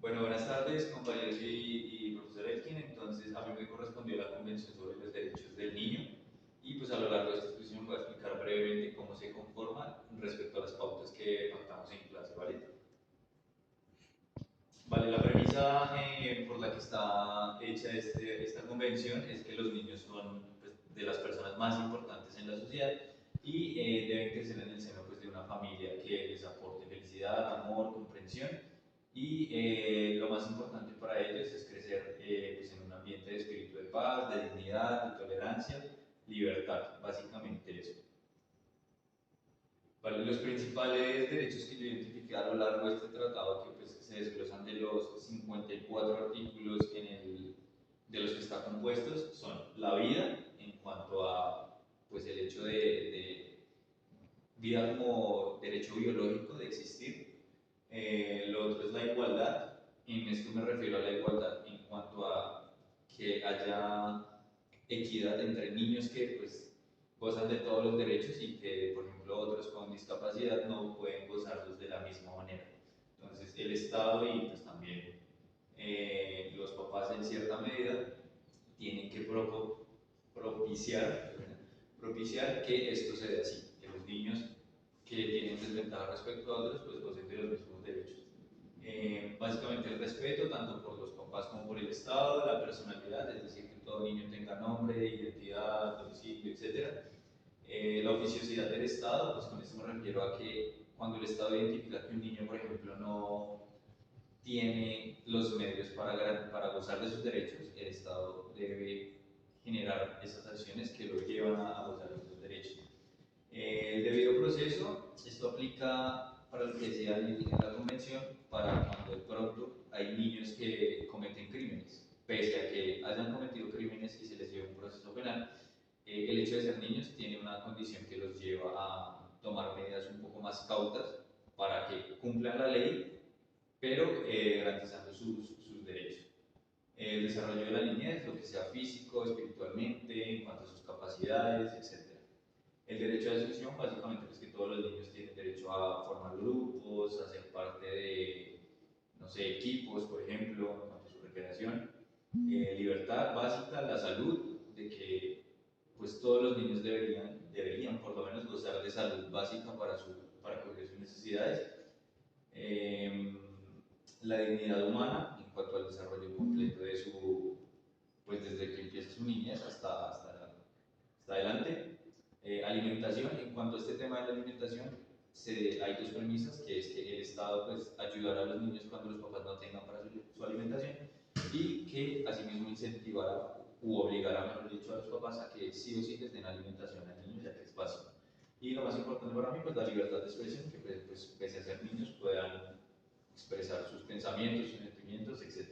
Bueno, buenas tardes, compañeros y profesor Elkin. Entonces, a mí me correspondió la Convención sobre los Derechos del Niño y pues a lo largo de esta exposición voy a explicar brevemente cómo se conforma respecto a las pautas que pactamos en clase, ¿vale? Vale, la premisa por la que está hecha esta convención es que los niños son pues, de las personas más importantes en la sociedad y deben crecer en el seno pues, de una familia que les aporte felicidad, amor, comprensión y lo más importante para ellos es crecer pues, en un ambiente de espíritu de paz, de dignidad, de tolerancia, libertad, básicamente eso. Vale, los principales derechos que yo identifiqué a lo largo de este tratado, que pues, se desglosan de los 54 artículos de los que está compuestos, son la vida, en cuanto a pues, el hecho de vida como derecho biológico de existir. Lo otro es la igualdad. En esto me refiero a la igualdad en cuanto a que haya equidad entre niños que pues, gozan de todos los derechos y que, por ejemplo, otros con discapacidad no pueden gozarlos de la misma manera. Entonces, el Estado y pues, también los papás en cierta medida tienen que propiciar, propiciar que esto se dé así, que los niños que tienen desventaja respecto a otros pues gocen de los mismos derechos. Básicamente el respeto tanto por los papás como por el Estado, la personalidad, es decir, que todo niño tenga nombre, identidad, domicilio, etc. La oficiosidad del Estado, pues con esto me refiero a que cuando el Estado identifica que un niño, por ejemplo, no tiene los medios para gozar de sus derechos, el Estado debe generar esas acciones que lo llevan a gozar de sus derechos. El debido proceso, esto aplica para lo que decía en la convención, para cuando de pronto hay niños que cometen crímenes, pese a que hayan cometido crímenes y se les lleva un proceso penal, el hecho de ser niños tiene una condición que los lleva a tomar medidas un poco más cautas para que cumplan la ley, pero garantizando sus derechos. El desarrollo de la niñez, lo que sea físico, espiritualmente, en cuanto a sus capacidades, etc. El derecho de asociación, básicamente, es que todos los niños tienen derecho a formar grupos, a ser parte de, no sé, equipos, por ejemplo, en cuanto a su recreación. Libertad básica, la salud, de que pues todos los niños deberían por lo menos gozar de salud básica para cubrir sus necesidades. Eh, la dignidad humana en cuanto al desarrollo completo de su, pues desde que empieza su niñez hasta adelante. Alimentación, en cuanto a este tema de la alimentación, hay dos premisas, que es que el Estado pues, ayudará a los niños cuando los papás no tengan para su alimentación y que asimismo incentivará u obligará, mejor dicho, a los papás a que sí o sí les den alimentación al niño, ya que es básico. Y lo más importante para mí, pues la libertad de expresión, que pues, pese a ser niños puedan expresar sus pensamientos, sus sentimientos, etc.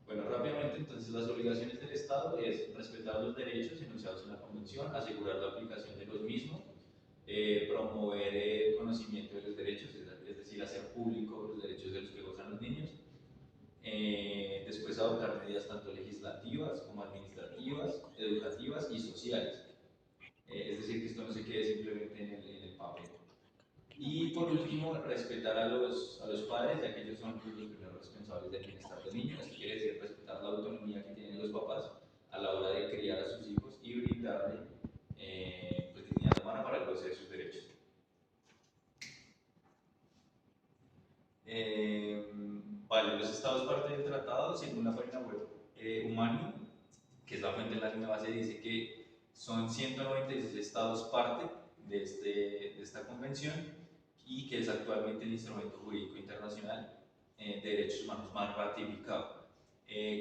Bueno, rápidamente, entonces, las obligaciones del Estado es respetar los derechos enunciados en la Convención, asegurar la aplicación de los mismos, promover el conocimiento de los derechos, es decir, hacer público los derechos de los que gozan los niños, después adoptar medidas tanto legislativas como administrativas, educativas y sociales. Es decir, que esto no se quede simplemente en el papel. Y por último, respetar a los padres, ya que ellos son pues, los primeros responsables del bienestar del niño. Esto quiere decir respetar la autonomía que tienen los papás a la hora de criar a sus hijos y brindarle pues, dignidad humana para el goce de sus derechos. Eh, vale, los estados parte del tratado, según la página web Humanium, que es la fuente en la que me base, dice que son 196 estados parte de esta convención y que es actualmente el instrumento jurídico internacional de derechos humanos más ratificado.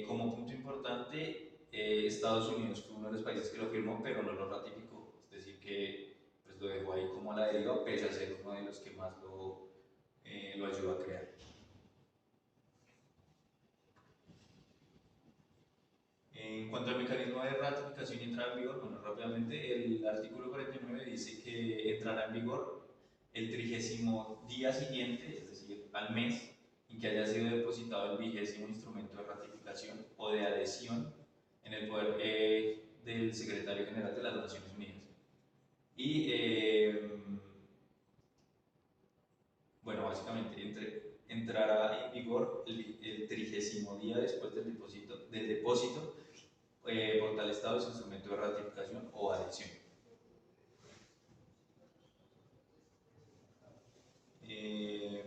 Como punto importante, Estados Unidos fue uno de los países que lo firmó, pero no lo ratificó, es decir, que pues, lo dejó ahí como a la deriva, pese a ser uno de los que más lo ayudó a crear. En cuanto al mecanismo de ratificación y entrada en vigor, bueno, rápidamente, el artículo 49 dice que entrará en vigor el 30º día siguiente, es decir, al mes, en que haya sido depositado el 20º instrumento de ratificación o de adhesión en el poder del secretario general de las Naciones Unidas. Y básicamente entrará en vigor el 30º día después del depósito por tal estado su instrumento de ratificación o adhesión.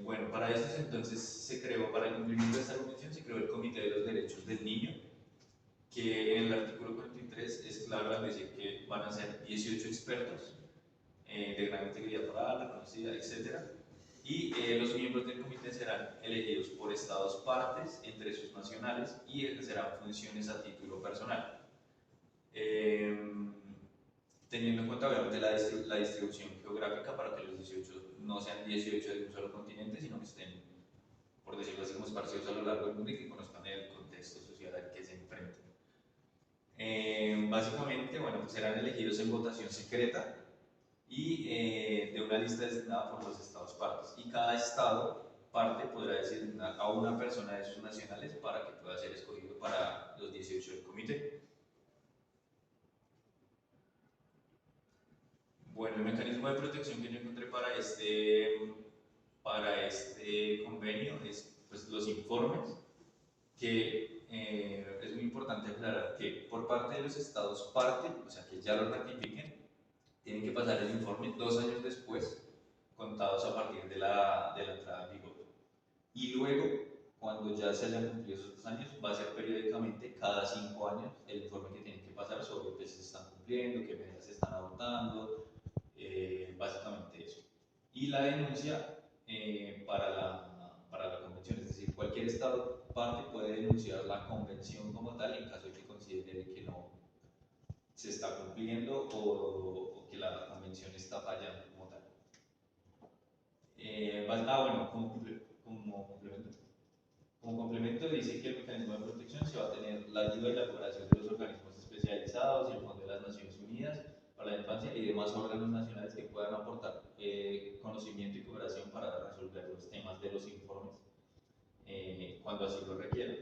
Bueno, para estos entonces para el cumplimiento de esta convención se creó el Comité de los Derechos del Niño, que en el artículo 43 es claro al decir que van a ser 18 expertos de gran integridad moral, reconocida, etc. Y los miembros del comité serán elegidos por estados partes entre sus nacionales y ejercerán funciones a título personal. Teniendo en cuenta obviamente la distribución geográfica para que los 18 no sean 18 de un solo continente, sino que estén, por decirlo así, como esparcidos a lo largo del mundo y que conozcan el contexto social al que se enfrentan. Básicamente, bueno, pues serán elegidos en votación secreta y de una lista designada por los estados partes. Y cada estado parte podrá designar a una persona de sus nacionales para que pueda ser escogido para los 18 del comité. Bueno, el mecanismo de protección que yo encontré para este convenio es pues, los informes, que es muy importante aclarar que por parte de los estados parte, o sea que ya lo ratifiquen, tienen que pasar el informe 2 años después, contados a partir de la entrada en vigor. Y luego, cuando ya se hayan cumplido esos 2 años, va a ser periódicamente, cada 5 años, el informe que tienen que pasar sobre qué se están cumpliendo, qué medidas se están adoptando, básicamente eso. Y la denuncia para la convención, es decir, cualquier estado parte puede denunciar la convención como tal en caso de que considere que no se está cumpliendo o que la convención está fallando como tal. Bueno, como complemento dice que el mecanismo de protección se va a tener la ayuda y la cooperación de los organismos especializados y el Fondo de las Naciones Unidas para la Infancia y demás órganos nacionales que puedan aportar conocimiento y cooperación para resolver los temas de los informes cuando así lo requieran.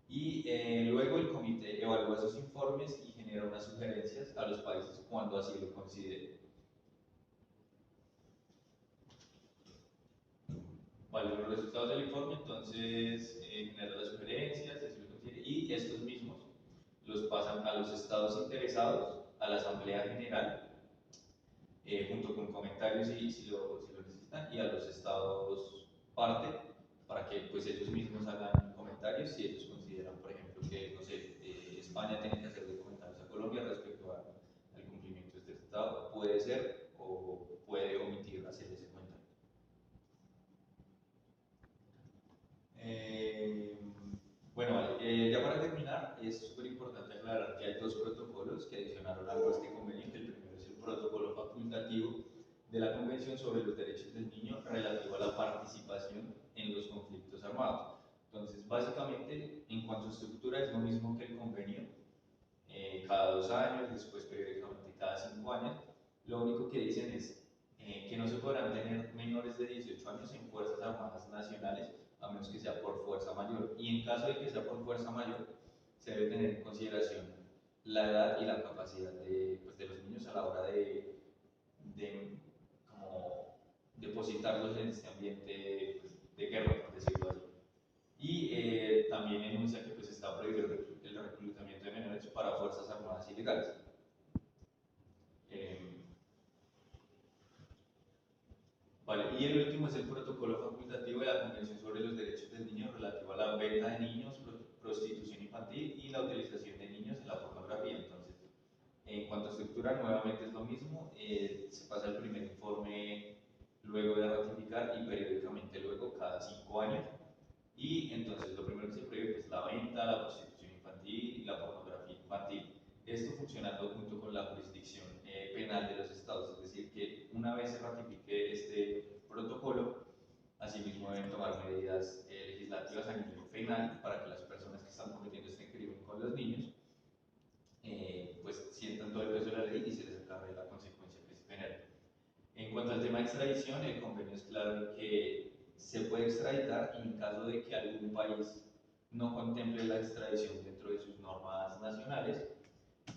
Y luego el comité evalúa esos informes y genera unas sugerencias a los países cuando así lo consideren. Vale, los resultados del informe entonces genera las sugerencias, así lo considere, y estos mismos los pasan a los estados interesados, a la Asamblea General, junto con comentarios si lo necesitan, y a los estados parte, para que pues ellos mismos hagan comentarios si ellos consideran, por ejemplo, que, no sé, España tiene que hacerle comentarios a Colombia respecto al cumplimiento de este tratado, puede ser o puede omitir hacer ese comentario. Bueno, vale, ya para terminar, es súper importante aclarar que hay 2 protocolos que adicionaron algo a este convenio, que el primero es el protocolo facultativo de la Convención sobre los Derechos del Niño relativo a la participación en los conflictos armados. Entonces, básicamente, en cuanto a estructura, es lo mismo que el convenio, cada 2 años, después periódicamente cada 5 años. Lo único que dicen es que no se podrán tener menores de 18 años en Fuerzas Armadas Nacionales, a menos que sea por fuerza mayor. Y en caso de que sea por fuerza mayor, se debe tener en consideración la edad y la capacidad pues, de los niños a la hora de como depositarlos en este ambiente pues, de guerra, por decirlo así. Y también enuncia que pues, está prohibido el reclutamiento de menores para fuerzas armadas ilegales. Vale, y el último es el protocolo facultativo de la Convención sobre los Derechos del Niño relativo a la venta de niños, prostitución infantil y la utilización de niños en la pornografía. Entonces, en cuanto a estructura, nuevamente es lo mismo, se pasa el primer informe luego de ratificar y periódicamente luego cada 5 años. Y entonces lo primero que se prohíbe es la venta, la prostitución infantil y la pornografía infantil. Esto funcionando junto con la jurisdicción penal de los estados, es decir, que una vez se ratifique este protocolo, asimismo deben tomar medidas legislativas a nivel penal para que las personas que están cometiendo este crimen con los niños pues sientan todo el peso de la ley y se les acabe la consecuencia que se genera. En cuanto al tema de extradición, el convenio es claro en que se puede extraditar y en caso de que algún país no contemple la extradición dentro de sus normas nacionales,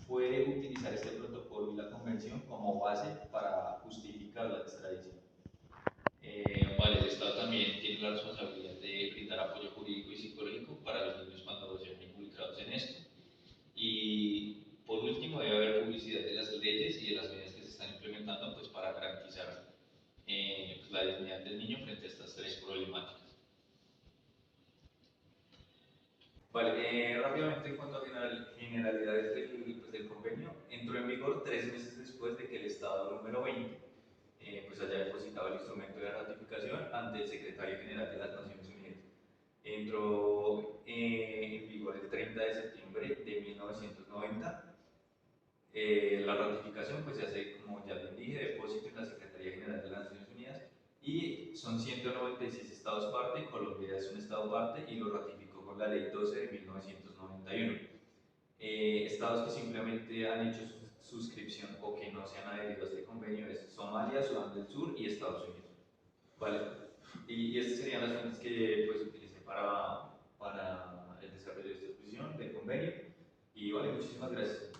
puede utilizar este protocolo y la convención como base para justificar la extradición. Vale, está también tiene la responsabilidad de brindar apoyo jurídico y psicológico para los niños cuando se ven involucrados en esto. Y por último, debe haber publicidad de las leyes y de las medidas que se están implementando pues, para garantizar pues, la dignidad del niño frente a estas tres problemáticas. Vale, rápidamente en cuanto a generalidades del convenio, entró en vigor 3 meses después de que el Estado número 20 pues haya depositado el instrumento de ratificación ante el Secretario General de las Naciones Unidas. Entró en vigor el 30 de septiembre de 1990. La ratificación pues se hace, como ya les dije, depósito en la Secretaría General de las Naciones Unidas y son 196 estados parte, Colombia es un estado parte y lo ratificó con la Ley 12 de 1991. Estados que simplemente han hecho suscripción o que no se han adherido a este convenio es Somalia, Sudán del Sur y Estados Unidos. Vale. Y estas serían las fuentes que pues, utilicé para el desarrollo de esta exposición, del convenio. Y vale, muchísimas gracias.